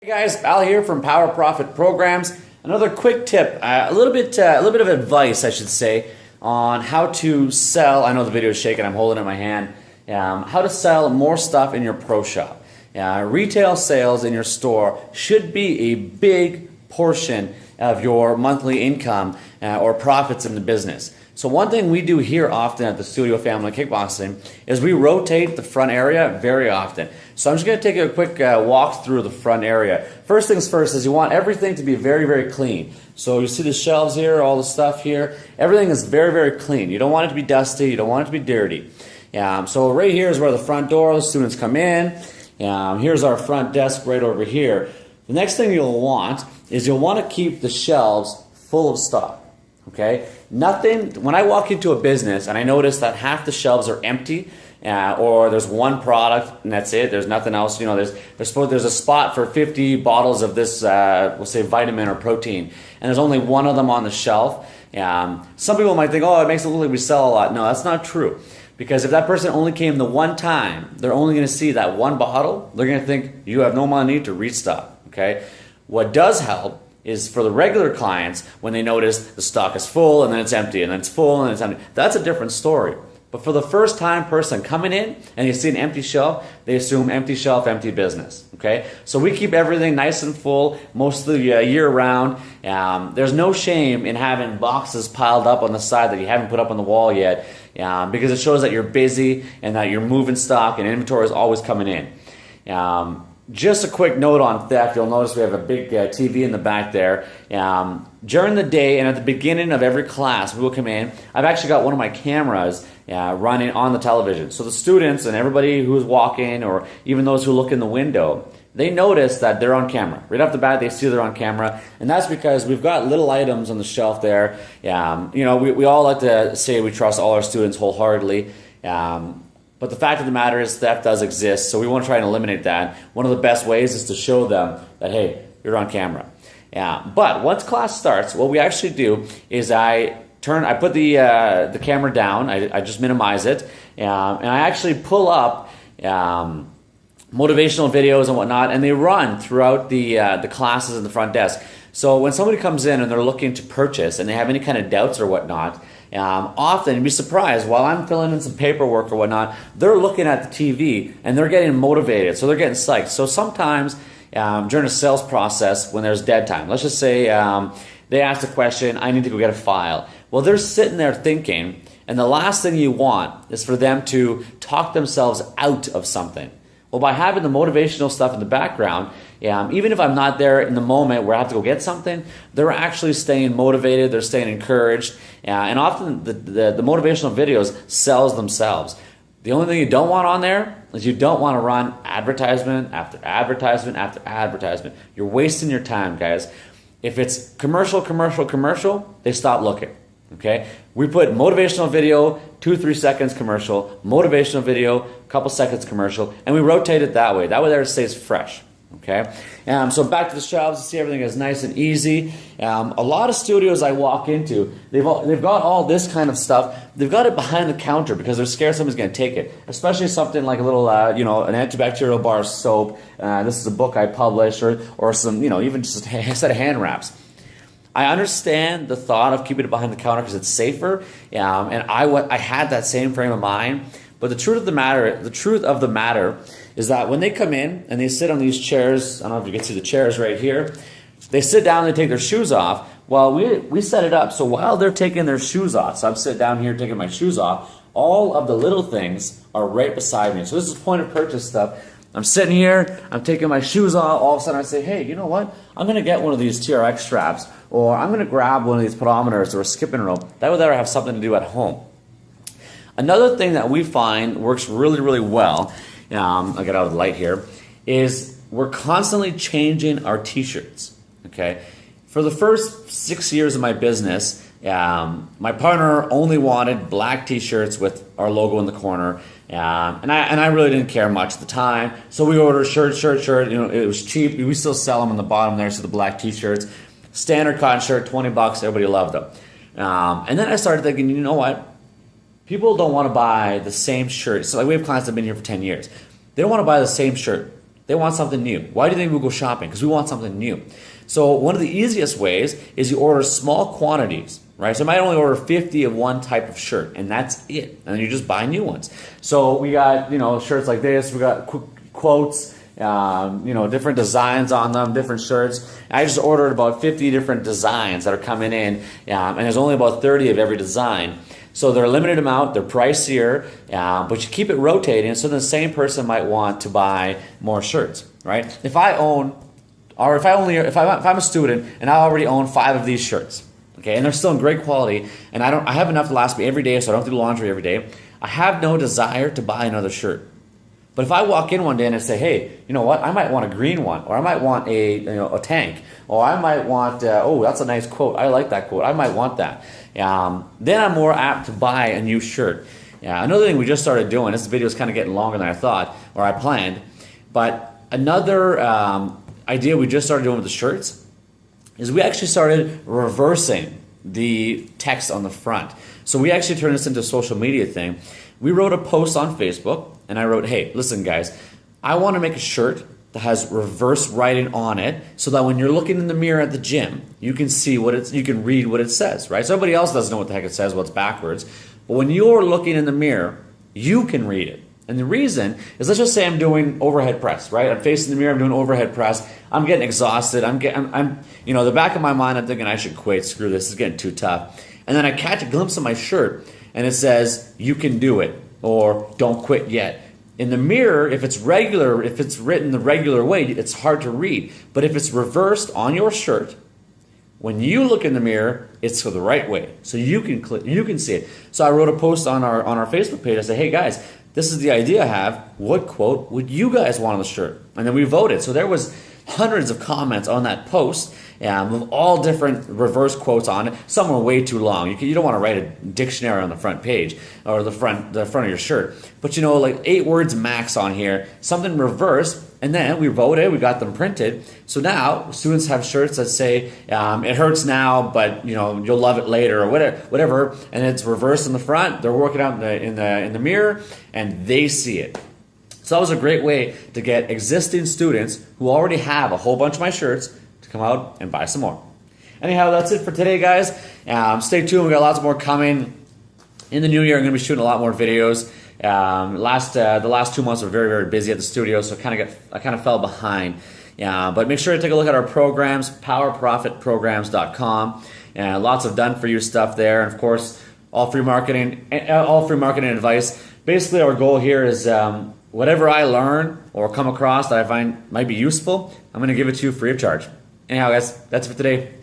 Hey guys, Al here from Power Profit Programs. Another quick tip, a little bit of advice, I should say, on how to sell. I know the video is shaking. I'm holding it in my hand. How to sell more stuff in your pro shop. Retail sales in your store should be a big portion of your monthly income or profits in the business. So one thing we do here often at the Studio Family Kickboxing is we rotate the front area very often. So I'm just going to take a quick walk through the front area. First things first is you want everything to be very, very clean. So you see the shelves here, all the stuff here. Everything is very, very clean. You don't want it to be dusty. You don't want it to be dirty. So right here is where the front door, the students come in. Here's our front desk right over here. The next thing you'll want is you'll want to keep the shelves full of stock. Okay? Nothing, when I walk into a business and I notice that half the shelves are empty, or there's one product and that's it, there's nothing else, you know, there's a spot for 50 bottles of this, we'll say vitamin or protein, and there's only one of them on the shelf. Some people might think, oh, it makes it look like we sell a lot. No, that's not true. Because if that person only came the one time, they're only going to see that one bottle, they're going to think you have no money to restock. Okay? What does help is for the regular clients, when they notice the stock is full and then it's empty and then it's full and then it's empty, that's a different story. But for the first time person coming in and you see an empty shelf, they assume empty shelf, empty business. Okay? So we keep everything nice and full most of the year round. There's no shame in having boxes piled up on the side that you haven't put up on the wall yet, because it shows that you're busy and that you're moving stock and inventory is always coming in. Just a quick note on theft. You'll notice we have a big TV in the back there. During the day and at the beginning of every class, we will come in. I've actually got one of my cameras running on the television. So the students and everybody who's walking, or even those who look in the window, they notice that they're on camera. Right off the bat, they see they're on camera. And that's because we've got little items on the shelf there. You know, we all like to say we trust all our students wholeheartedly. But the fact of the matter is theft does exist, so we want to try and eliminate that. One of the best ways is to show them that, hey, you're on camera. But once class starts, what we actually do is I put the camera down, I just minimize it, and I actually pull up motivational videos and whatnot, and they run throughout the classes in the front desk. So when somebody comes in and they're looking to purchase and they have any kind of doubts or whatnot, often you'd be surprised, while I'm filling in some paperwork or whatnot, they're looking at the TV and they're getting motivated, so they're getting psyched. So sometimes during a sales process, when there's dead time, let's just say they ask the question, I need to go get a file. Well, they're sitting there thinking, and the last thing you want is for them to talk themselves out of something. Well, by having the motivational stuff in the background, even if I'm not there in the moment where I have to go get something, they're actually staying motivated, they're staying encouraged, and often the motivational videos sells themselves. The only thing you don't want on there is you don't want to run advertisement after advertisement after advertisement. You're wasting your time, guys. If it's commercial, they stop looking. Okay? We put motivational video, 2-3 seconds commercial, motivational video, couple seconds commercial, and we rotate it that way. That way there it stays fresh. Okay? So back to the shelves, you see everything is nice and easy. A lot of studios I walk into, they've got all this kind of stuff. They've got it behind the counter because they're scared somebody's going to take it. Especially something like a little, an antibacterial bar of soap. This is a book I published, or some, even just a set of hand wraps. I understand the thought of keeping it behind the counter because it's safer, and I had that same frame of mind. But the truth of the matter is that when they come in and they sit on these chairs, I don't know if you can see the chairs right here, they sit down and they take their shoes off. Well, we set it up so while they're taking their shoes off, so I'm sitting down here taking my shoes off, all of the little things are right beside me. So this is point of purchase stuff. I'm sitting here, I'm taking my shoes off, all of a sudden I say, hey, you know what? I'm going to get one of these TRX straps, or I'm going to grab one of these pedometers or a skipping rope. That way I have something to do at home. Another thing that we find works really, really well, I'll get out of the light here, is we're constantly changing our t-shirts. Okay? For the first 6 years of my business, my partner only wanted black t-shirts with our logo in the corner. And I really didn't care much at the time. So we ordered shirt. It was cheap. We still sell them on the bottom there, so the black t-shirts. Standard cotton shirt, $20, everybody loved them. And then I started thinking, you know what? People don't want to buy the same shirt. So like we have clients that have been here for 10 years. They don't want to buy the same shirt They want something new. Why do you think we go shopping? Because we want something new. So one of the easiest ways is you order small quantities, right? So you might only order 50 of one type of shirt, and that's it. And then you just buy new ones. So we got, shirts like this. We got quotes, different designs on them, different shirts. I just ordered about 50 different designs that are coming in, and there's only about 30 of every design. So they're a limited amount, they're pricier, but you keep it rotating, so the same person might want to buy more shirts, right? If I'm a student and I already own 5 of these shirts, okay, and they're still in great quality, and I have enough to last me every day, so I don't do laundry every day, I have no desire to buy another shirt. But if I walk in one day and I say, hey, you know what, I might want a green one, or I might want a tank, or I might want, oh, that's a nice quote, I like that quote, I might want that. Then I'm more apt to buy a new shirt. Another thing we just started doing, this video is kind of getting longer than I thought, or I planned, but another idea we just started doing with the shirts is we actually started reversing the text on the front. So we actually turned this into a social media thing. We wrote a post on Facebook, and I wrote, hey, listen guys, I want to make a shirt that has reverse writing on it so that when you're looking in the mirror at the gym, you can see you can read what it says, right? So everybody else doesn't know what the heck it says, well, it's backwards. But when you're looking in the mirror, you can read it. And the reason is, let's just say I'm doing overhead press, right? I'm facing the mirror, I'm doing overhead press. I'm getting exhausted. The back of my mind, I'm thinking I should quit. Screw this, it's getting too tough. And then I catch a glimpse of my shirt, and it says, you can do it, or don't quit yet. In the mirror, if it's written the regular way, it's hard to read. But if it's reversed on your shirt, when you look in the mirror, it's the right way. So you can see it. So I wrote a post on our Facebook page. I said, hey guys, this is the idea I have. What quote would you guys want on the shirt? And then we voted. So there was hundreds of comments on that post, of all different reverse quotes on it. Some were way too long. You don't want to write a dictionary on the front page or the front of your shirt. But like 8 words max on here, something reverse, and then we voted, we got them printed. So now students have shirts that say, it hurts now, but you'll love it later, or whatever, and it's reversed in the front. They're working out in the mirror, and they see it. So that was a great way to get existing students who already have a whole bunch of my shirts to come out and buy some more. Anyhow, that's it for today, guys. Stay tuned. We got lots more coming. In the new year, I'm going to be shooting a lot more videos. The last 2 months were very, very busy at the studio, so I kind of fell behind. But make sure to take a look at our programs, powerprofitprograms.com. Lots of done-for-you stuff there, and of course, all free marketing advice. Basically, our goal here is whatever I learn or come across that I find might be useful, I'm going to give it to you free of charge. Anyhow, guys, that's it for today. Take care.